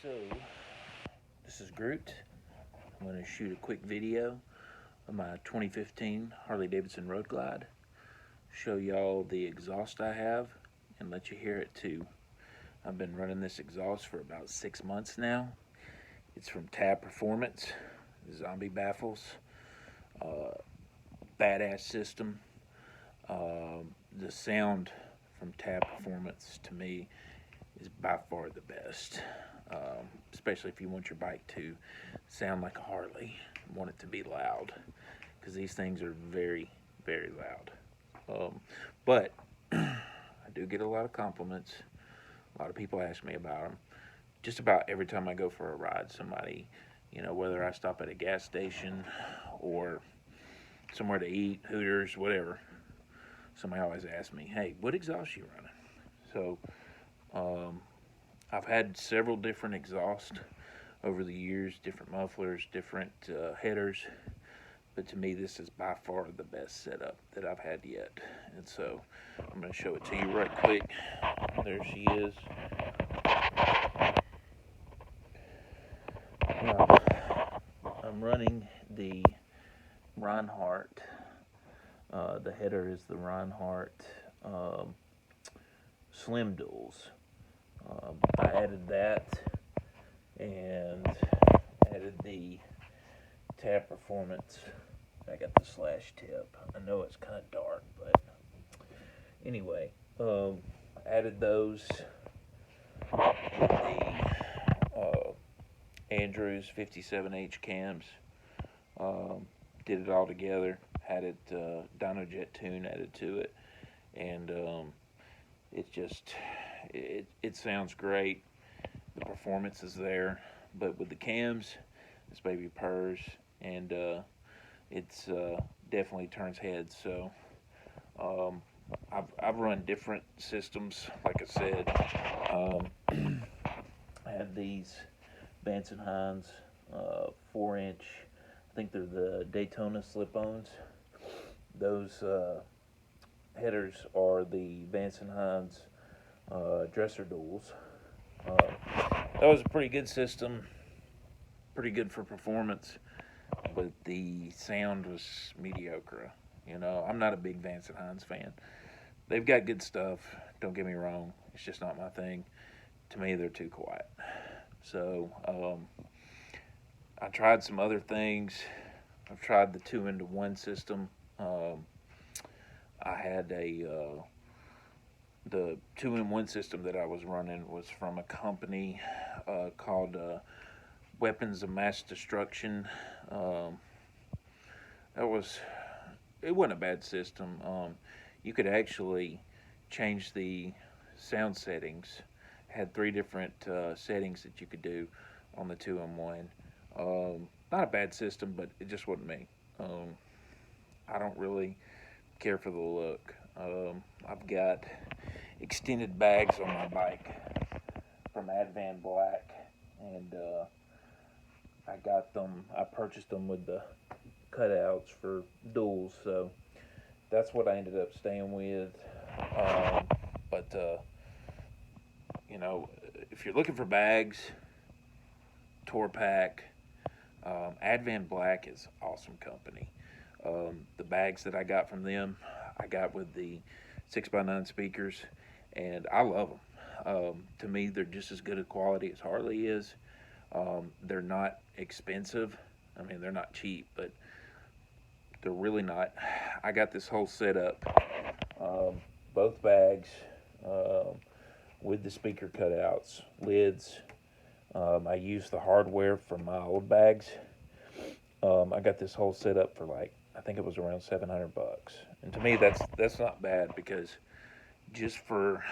So, this is Groot. I'm going to shoot a quick video of my 2015 Harley Davidson Road Glide. Show y'all the exhaust I have and let you hear it too. I've been running this exhaust for about 6 months now. It's from Tab Performance, Zombie Baffles. Badass system. The sound from Tab Performance to me is by far the best. Especially if you want your bike to sound like a Harley, want it to be loud, because these things are very, very loud. But I do get a lot of compliments. A lot of people ask me about them. Just about every time I go for a ride, somebody, whether I stop at a gas station or somewhere to eat, Hooters, whatever, somebody always asks me, "Hey, what exhaust you running?" So I've had several different exhausts over the years, different mufflers, different headers, but to me this is by far the best setup that I've had yet. And so I'm going to show it to you right quick. There she is. Now, I'm running the Reinhardt. The header is the Reinhardt Slim Duals. I added that and added the Tab Performance. I got the slash tip. I know it's kind of dark, but anyway, added those with the Andrews 57H cams. Did it all together. Had it Dynojet tune added to it, and it sounds great. The performance is there, but with the cams, this baby purrs, and it's definitely turns heads. So I've run different systems. Like I said, I had these Vance and Hines 4-inch. I think they're the Daytona slip-ons. Those headers are the Vance and Hines dresser duals. That was a pretty good system, pretty good for performance, but the sound was mediocre. I'm not a big Vance and Hines fan. They've got good stuff, don't get me wrong. It's just not my thing. To me, they're too quiet. So I tried some other things. I've tried the 2-into-1 system. I had the 2-in-1 system that I was running was from a company called Weapons of Mass Destruction. It wasn't a bad system. You could actually change the sound settings. Had 3 different settings that you could do on the 2-in-1. Not a bad system, but it just wasn't me. I don't really care for the look. I've got extended bags on my bike from Advan Black, and I purchased them with the cutouts for duals, so that's what I ended up staying with. But if you're looking for bags, Torpack, Advan Black is awesome company. The bags that I got from them, I got with the 6x9 speakers, and I love them. To me, they're just as good a quality as Harley is. They're not expensive. I mean, they're not cheap, but they're really not. I got this whole setup, both bags, with the speaker cutouts, lids. I used the hardware from my old bags. I got this whole setup for I think it was around $700, and to me that's not bad, because just for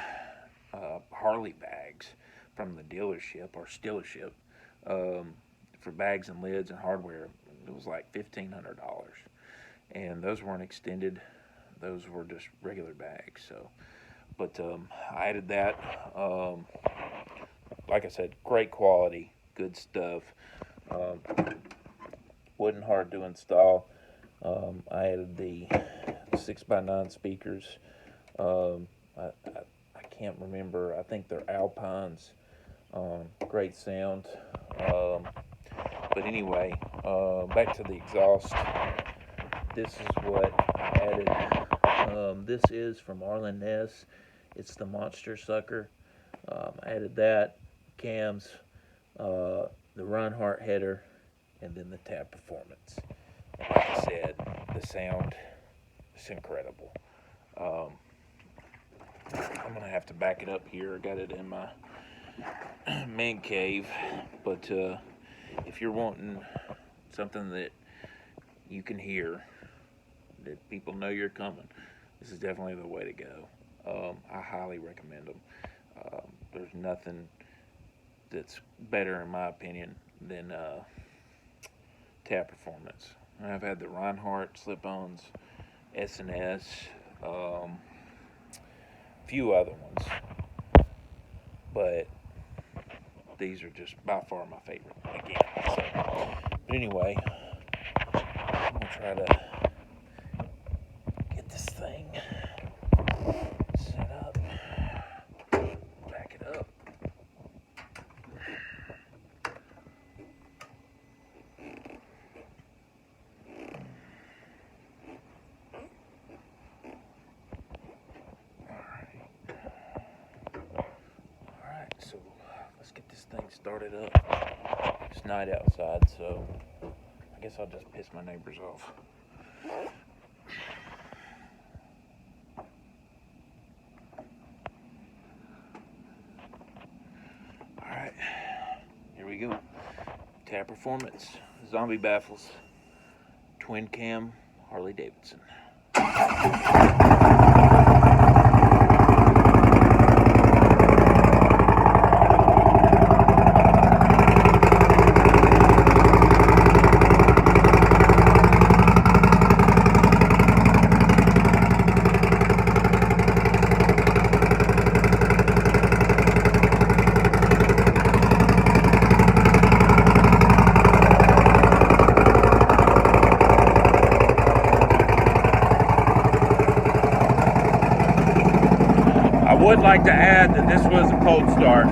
Harley bags from the dealership or stillership, for bags and lids and hardware, it was like $1,500, and those weren't extended; those were just regular bags. So, but I added that. Like I said, great quality, good stuff. Wasn't hard to install. I added the 6x9 speakers. I can't remember. I think they're Alpines. Great sound. Um, but anyway, back to the exhaust. This is what I added. This is from Arlen Ness. It's the Monster Sucker. I added that, cams, the Reinhardt header, and then the tab performance. And like I said, the sound is incredible. Um, I'm gonna have to back it up here. I got it in my man cave, but if you're wanting something that you can hear, that people know you're coming, this is definitely the way to go. I highly recommend them. There's nothing that's better, in my opinion, than tab performance. I've had the Reinhardt slip-ons, S&S, a few other ones, but these are just by far my favorite. Again, so. But anyway, I'm gonna try to get this thing set up, back it up. Alright, so let's get this thing started up. It's night outside, so I guess I'll just piss my neighbors off. Alright, here we go. Tab performance, Zombie Baffles, twin cam, Harley Davidson. I would like to add that this was a cold start.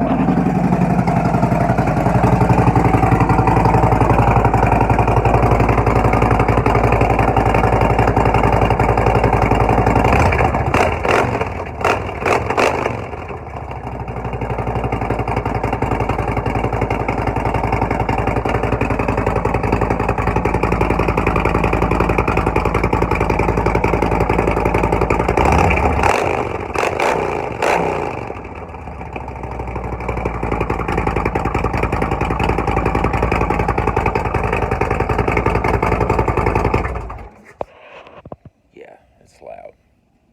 Yeah, it's loud,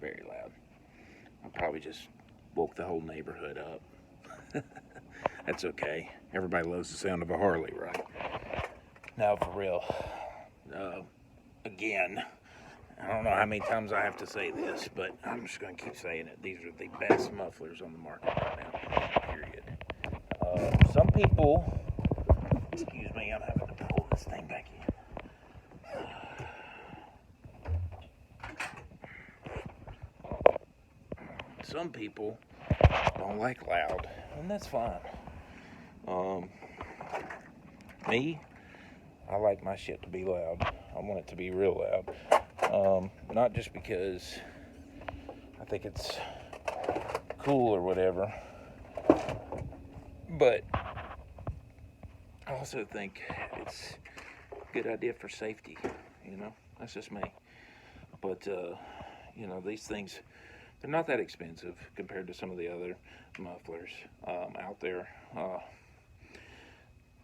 very loud. I probably just woke the whole neighborhood up. That's okay. Everybody loves the sound of a Harley, right? Now, for real. Again, I don't know how many times I have to say this, but I'm just going to keep saying it. These are the best mufflers on the market right now, period. Some people, excuse me, I'm having to pull this thing back in. Some people don't like loud, and that's fine. Me, I like my shit to be loud. I want it to be real loud. Not just because I think it's cool or whatever, but I also think it's a good idea for safety, that's just me. But, these things, they're not that expensive compared to some of the other mufflers out there. I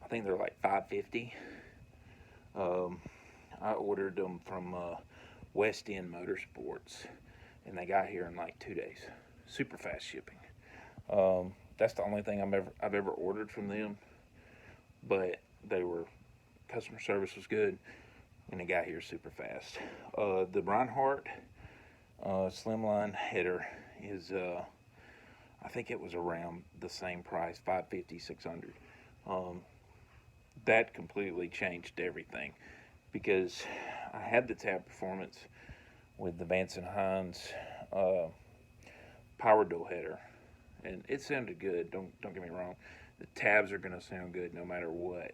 think they're like $5.50. I ordered them from West End Motorsports, and they got here in like 2 days. Super fast shipping. That's the only thing I've ever ordered from them, but customer service was good, and it got here super fast. The Reinhardt slimline header is, I think it was around the same price, $550, $600. That completely changed everything, because I had the tab performance with the Vance and Hines power dual header, and it sounded good. Don't get me wrong. The tabs are going to sound good no matter what.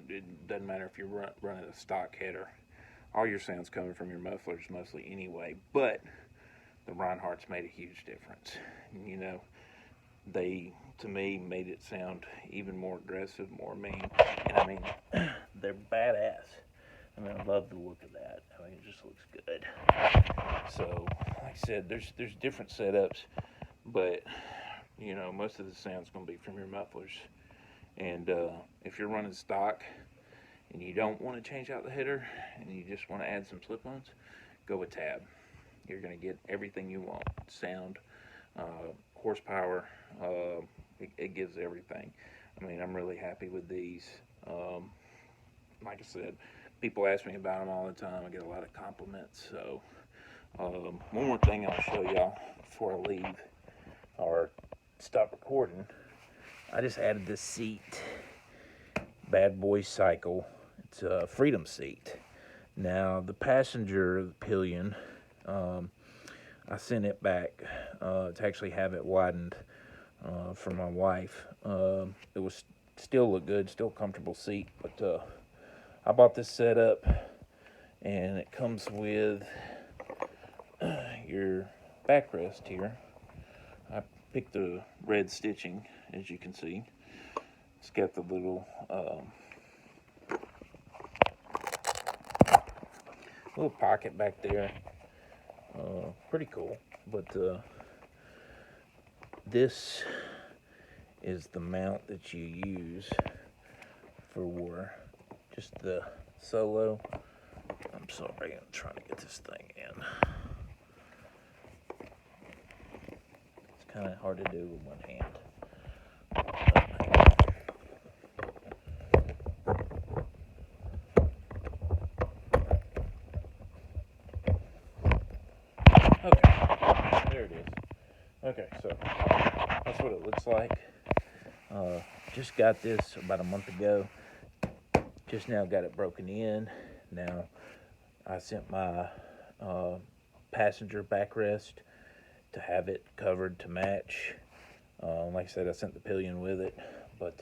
It doesn't matter if you're running a stock header. All your sound's coming from your mufflers mostly anyway, but the Reinhardts made a huge difference. You know, they, to me, made it sound even more aggressive, more mean. And I mean, they're badass. I mean, I love the look of that. I mean, it just looks good. So, like I said, there's different setups, but you know, most of the sound's going to be from your mufflers. And if you're running stock and you don't want to change out the header and you just want to add some slip-ons, go with tab. You're going to get everything you want: sound, horsepower. It gives everything. I mean, I'm really happy with these. Like I said, people ask me about them all the time. I get a lot of compliments. So one more thing I'll show y'all before I leave or stop recording. I just added this seat, Bad Boy Cycle. It's a Freedom seat. Now the passenger, the pillion, I sent it back to actually have it widened for my wife. It was still look good, still comfortable seat, but I bought this setup, and it comes with your backrest here. I picked the red stitching, as you can see. It's got the little pocket back there. Pretty cool. But this is the mount that you use for just the solo. I'm sorry, I'm trying to get this thing in. It's kind of hard to do with one hand. Okay, there it is. Okay, so that's what it looks like. Just got this about a month ago. Just now got it broken in. Now I sent my passenger backrest to have it covered to match. Like I said, I sent the pillion with it, but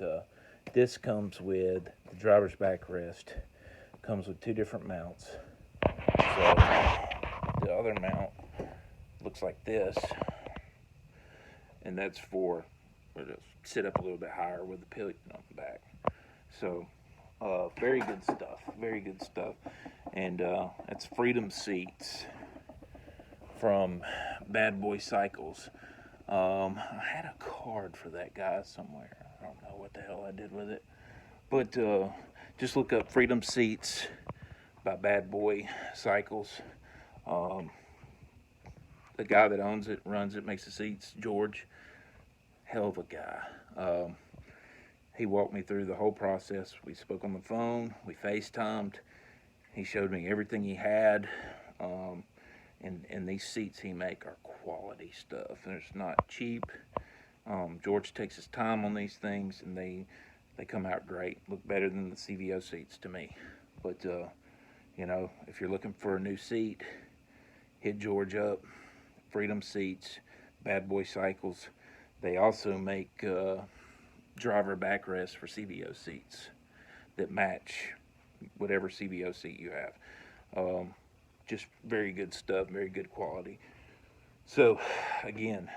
this comes with the driver's backrest. Comes with two different mounts. So the other mount looks like this, and that's for to sit up a little bit higher with the pillion on the back. So very good stuff, very good stuff. And it's Freedom seats from Bad Boy Cycles. I had a card for that guy somewhere. I don't know what the hell I did with it, but just look up Freedom Seats by Bad Boy Cycles. The guy that owns it, runs it, makes the seats, George, hell of a guy. He walked me through the whole process. We spoke on the phone, we FaceTimed. He showed me everything he had. And these seats he make are quality stuff. And it's not cheap. George takes his time on these things, and they come out great. Look better than the CVO seats to me. But you know, if you're looking for a new seat, hit George up. Freedom Seats, Bad Boy Cycles. They also make driver backrests for CVO seats that match whatever CVO seat you have. Just very good stuff, very good quality. So again,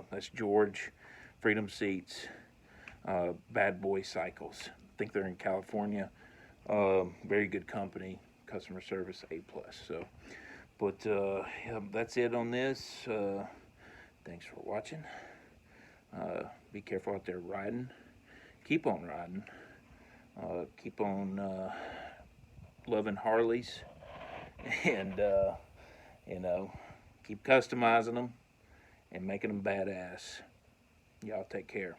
that's George, Freedom Seats, Bad Boy Cycles. I think they're in California. Very good company, customer service A+. So, but yeah, that's it on this. Thanks for watching. Be careful out there riding. Keep on riding. Keep on loving Harleys, and you know, keep customizing them and making them badass. Y'all take care.